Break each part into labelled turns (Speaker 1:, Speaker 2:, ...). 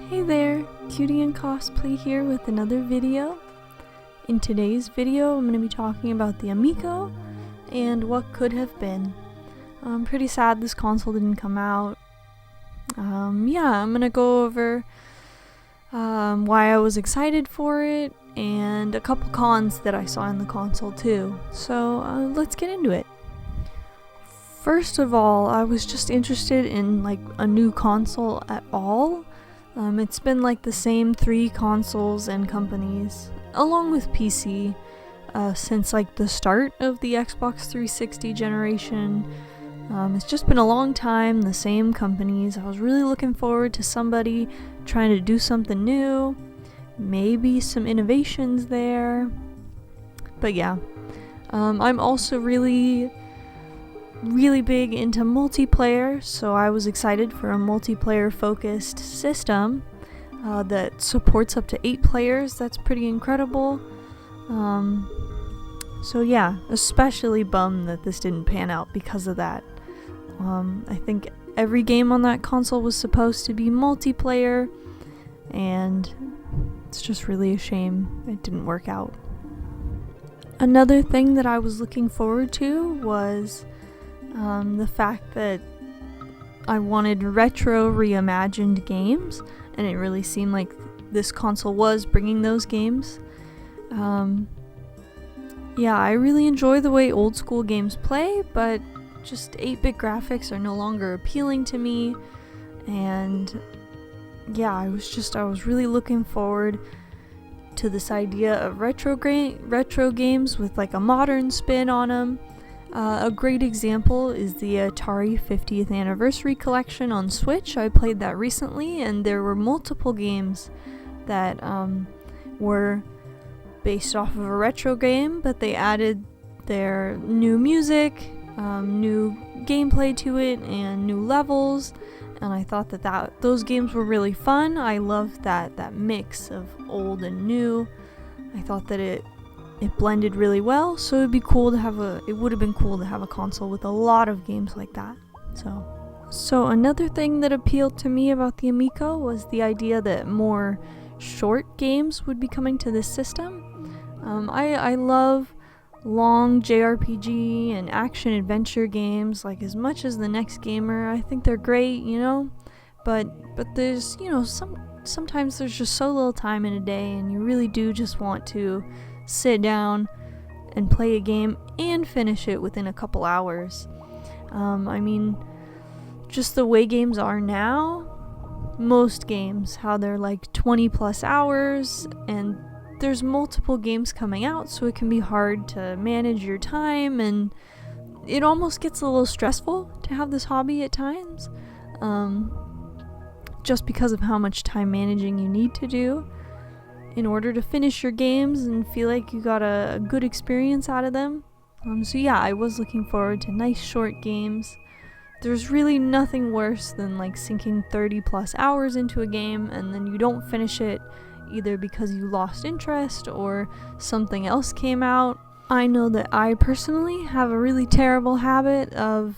Speaker 1: Hey there, Cutie and Cosplay here with another video. In today's video, I'm going to be talking about the Amico and what could have been. I'm pretty sad this console didn't come out. I'm going to go over why I was excited for it and a couple cons that I saw in the console too. So let's get into it. First of all, I was just interested in like a new console at all. It's been like the same 3 consoles and companies, along with PC, since like the start of the Xbox 360 generation. It's just been a long time, the same companies. I was really looking forward to somebody trying to do something new, maybe some innovations there. But yeah, I'm also really big into multiplayer, so I was excited for a multiplayer focused system that supports up to 8 players. That's pretty incredible. So yeah, especially bummed that this didn't pan out because of that. I think every game on that console was supposed to be multiplayer, and it's just really a shame it didn't work out. Another thing that I was looking forward to was the fact that I wanted retro reimagined games, and it really seemed like this console was bringing those games. Yeah, I really enjoy the way old school games play, but just 8-bit graphics are no longer appealing to me, and yeah, I was really looking forward to this idea of retro games with like a modern spin on them. A great example is the Atari 50th Anniversary Collection on Switch. I played that recently, and there were multiple games that were based off of a retro game, but they added their new music, new gameplay to it, and new levels, and I thought that those games were really fun. I loved that mix of old and new. I thought that it blended really well, so it would have been cool to have a console with a lot of games like that. So another thing that appealed to me about the Amico was the idea that more short games would be coming to this system. I love long JRPG and action adventure games like as much as the next gamer. I think they're great, but there's, sometimes there's just so little time in a day, and you really do just want to sit down and play a game and finish it within a couple hours. I mean, just the way games are now, most games, how they're like 20 plus hours, and there's multiple games coming out, so it can be hard to manage your time, and it almost gets a little stressful to have this hobby at times, just because of how much time managing you need to do in order to finish your games and feel like you got a good experience out of them. So yeah, I was looking forward to nice short games. There's really nothing worse than like sinking 30 plus hours into a game and then you don't finish it, either because you lost interest or something else came out. I know that I personally have a really terrible habit of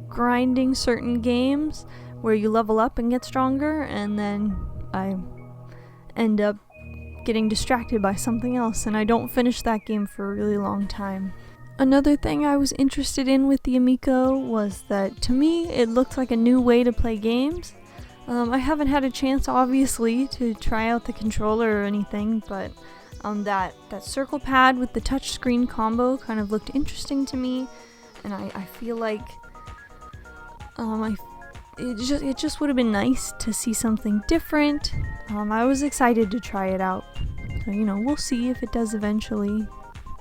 Speaker 1: grinding certain games where you level up and get stronger, and then I end up getting distracted by something else, and I don't finish that game for a really long time. Another thing I was interested in with the Amico was that, to me, it looked like a new way to play games. I haven't had a chance, obviously, to try out the controller or anything, but that circle pad with the touchscreen combo kind of looked interesting to me, and I feel like it just would have been nice to see something different. I was excited to try it out. So, we'll see if it does eventually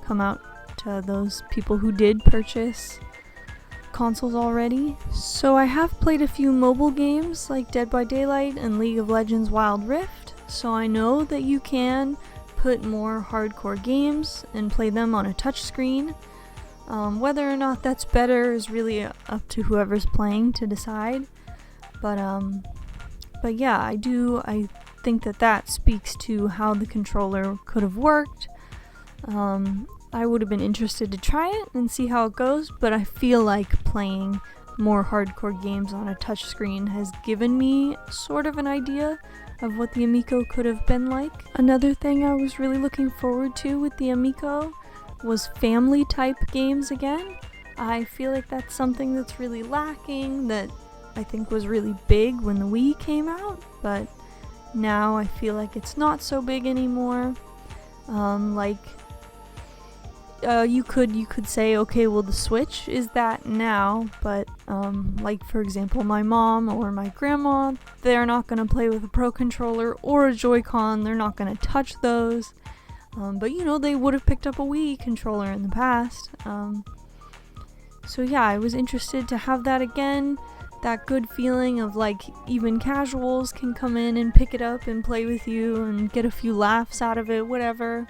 Speaker 1: come out to those people who did purchase consoles already. So I have played a few mobile games like Dead by Daylight and League of Legends Wild Rift, so I know that you can put more hardcore games and play them on a touchscreen. Whether or not that's better is really up to whoever's playing to decide. But yeah, I think that speaks to how the controller could have worked. I would have been interested to try it and see how it goes, but I feel like playing more hardcore games on a touchscreen has given me sort of an idea of what the Amico could have been like. Another thing I was really looking forward to with the Amico was family type games again. I feel like that's something that's really lacking, that I think was really big when the Wii came out, but now I feel like it's not so big anymore. You could say, okay, well the Switch is that now, but like for example my mom or my grandma, they're not gonna play with a Pro Controller or a Joy-Con, they're not gonna touch those, but you know, they would have picked up a Wii controller in the past. So yeah, I was interested to have that again, that good feeling of like even casuals can come in and pick it up and play with you and get a few laughs out of it, whatever.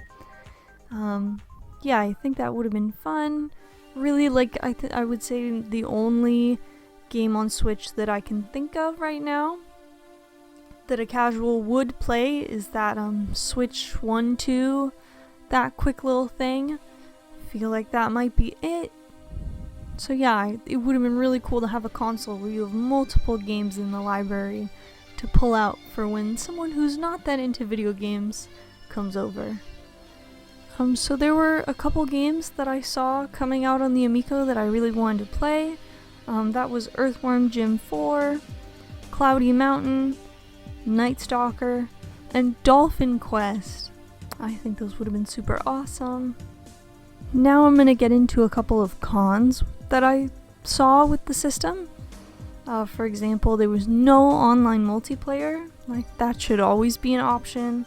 Speaker 1: Yeah, I think that would have been fun. Really, like, I would say the only game on Switch that I can think of right now that a casual would play is that Switch 1-2, that quick little thing. I feel like that might be it. So yeah, it would have been really cool to have a console where you have multiple games in the library to pull out for when someone who's not that into video games comes over. So there were a couple games that I saw coming out on the Amico that I really wanted to play. That was Earthworm Jim 4, Cloudy Mountain, Night Stalker, and Dolphin Quest. I think those would have been super awesome. Now I'm going to get into a couple of cons that I saw with the system. For example, there was no online multiplayer. Like, that should always be an option.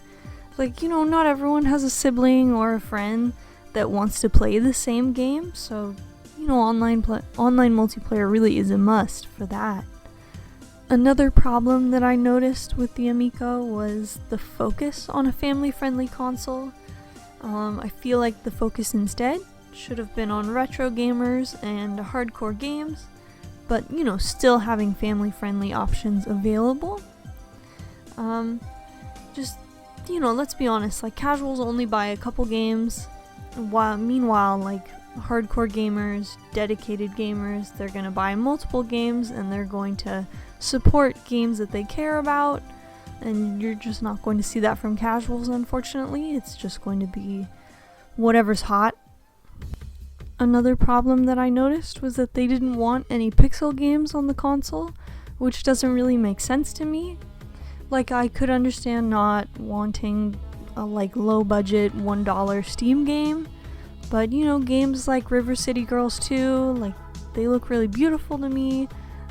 Speaker 1: Like, you know, not everyone has a sibling or a friend that wants to play the same game, so, you know, online multiplayer really is a must for that. Another problem that I noticed with the Amico was the focus on a family-friendly console. I feel like the focus instead should have been on retro gamers and hardcore games, but, you know, still having family-friendly options available. You know, let's be honest, like, casuals only buy a couple games, meanwhile, like, hardcore gamers, dedicated gamers, they're gonna buy multiple games and they're going to support games that they care about, and you're just not going to see that from casuals, unfortunately. It's just going to be whatever's hot. Another problem that I noticed was that they didn't want any pixel games on the console, which doesn't really make sense to me. Like, I could understand not wanting a, like, low-budget $1 Steam game, but, you know, games like River City Girls 2, like, they look really beautiful to me,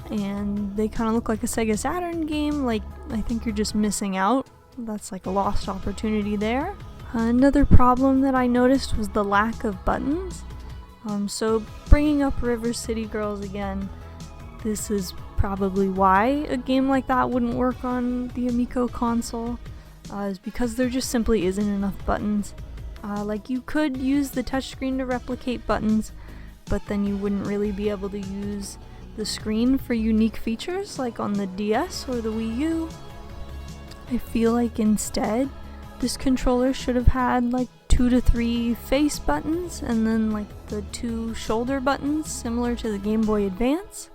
Speaker 1: and they kind of look like a Sega Saturn game. Like, I think you're just missing out. That's like a lost opportunity there. Another problem that I noticed was the lack of buttons. So bringing up River City Girls again, this is probably why a game like that wouldn't work on the Amico console, is because there just simply isn't enough buttons. Like, you could use the touchscreen to replicate buttons, but then you wouldn't really be able to use the screen for unique features like on the DS or the Wii U. I feel like instead this controller should have had like 2 to 3 face buttons and then like the 2 shoulder buttons similar to the Game Boy Advance.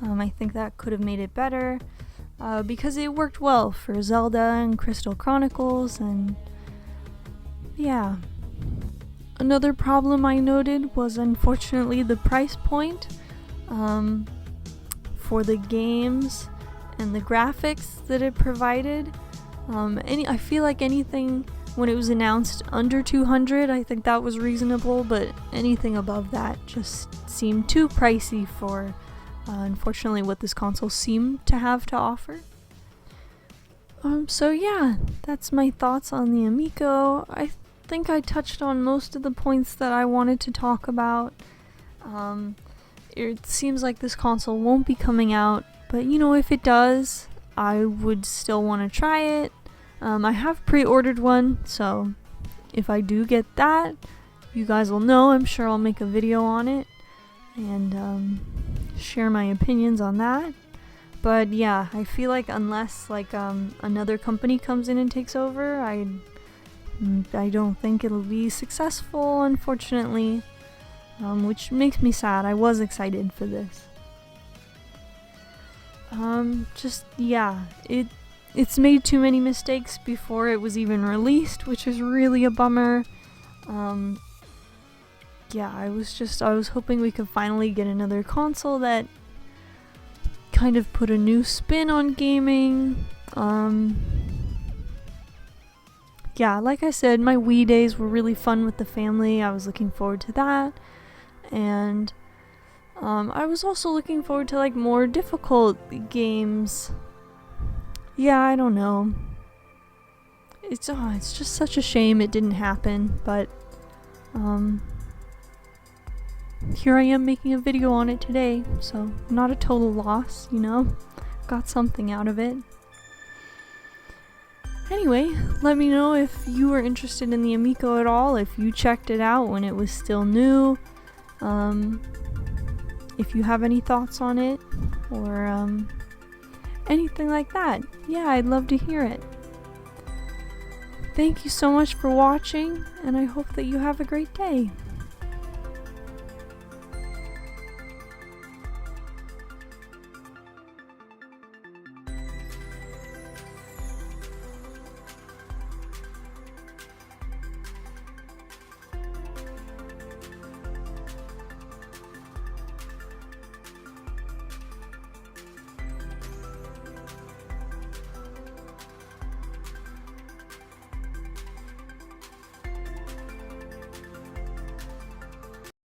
Speaker 1: I think that could have made it better, because it worked well for Zelda and Crystal Chronicles, and yeah. Another problem I noted was unfortunately the price point for the games and the graphics that it provided. I feel like anything when it was announced under $200, I think that was reasonable, but anything above that just seemed too pricey for unfortunately what this console seemed to have to offer. So yeah, that's my thoughts on the Amico. I think I touched on most of the points that I wanted to talk about. It seems like this console won't be coming out, but you know, if it does, I would still want to try it. I have pre-ordered one, so if I do get that, you guys will know. I'm sure I'll make a video on it and share my opinions on that. But yeah, I feel like unless like another company comes in and takes over, I don't think it'll be successful, unfortunately, which makes me sad. I was excited for this. just, yeah, it's made too many mistakes before it was even released, which is really a bummer. Yeah, I was hoping we could finally get another console that kind of put a new spin on gaming. Yeah, like I said, my Wii days were really fun with the family. I was looking forward to that. And I was also looking forward to like more difficult games. Yeah, I don't know. It's just such a shame it didn't happen, but here I am making a video on it today, so not a total loss, you know? Got something out of it. Anyway, let me know if you were interested in the Amico at all, if you checked it out when it was still new, if you have any thoughts on it, or anything like that. Yeah, I'd love to hear it. Thank you so much for watching, and I hope that you have a great day.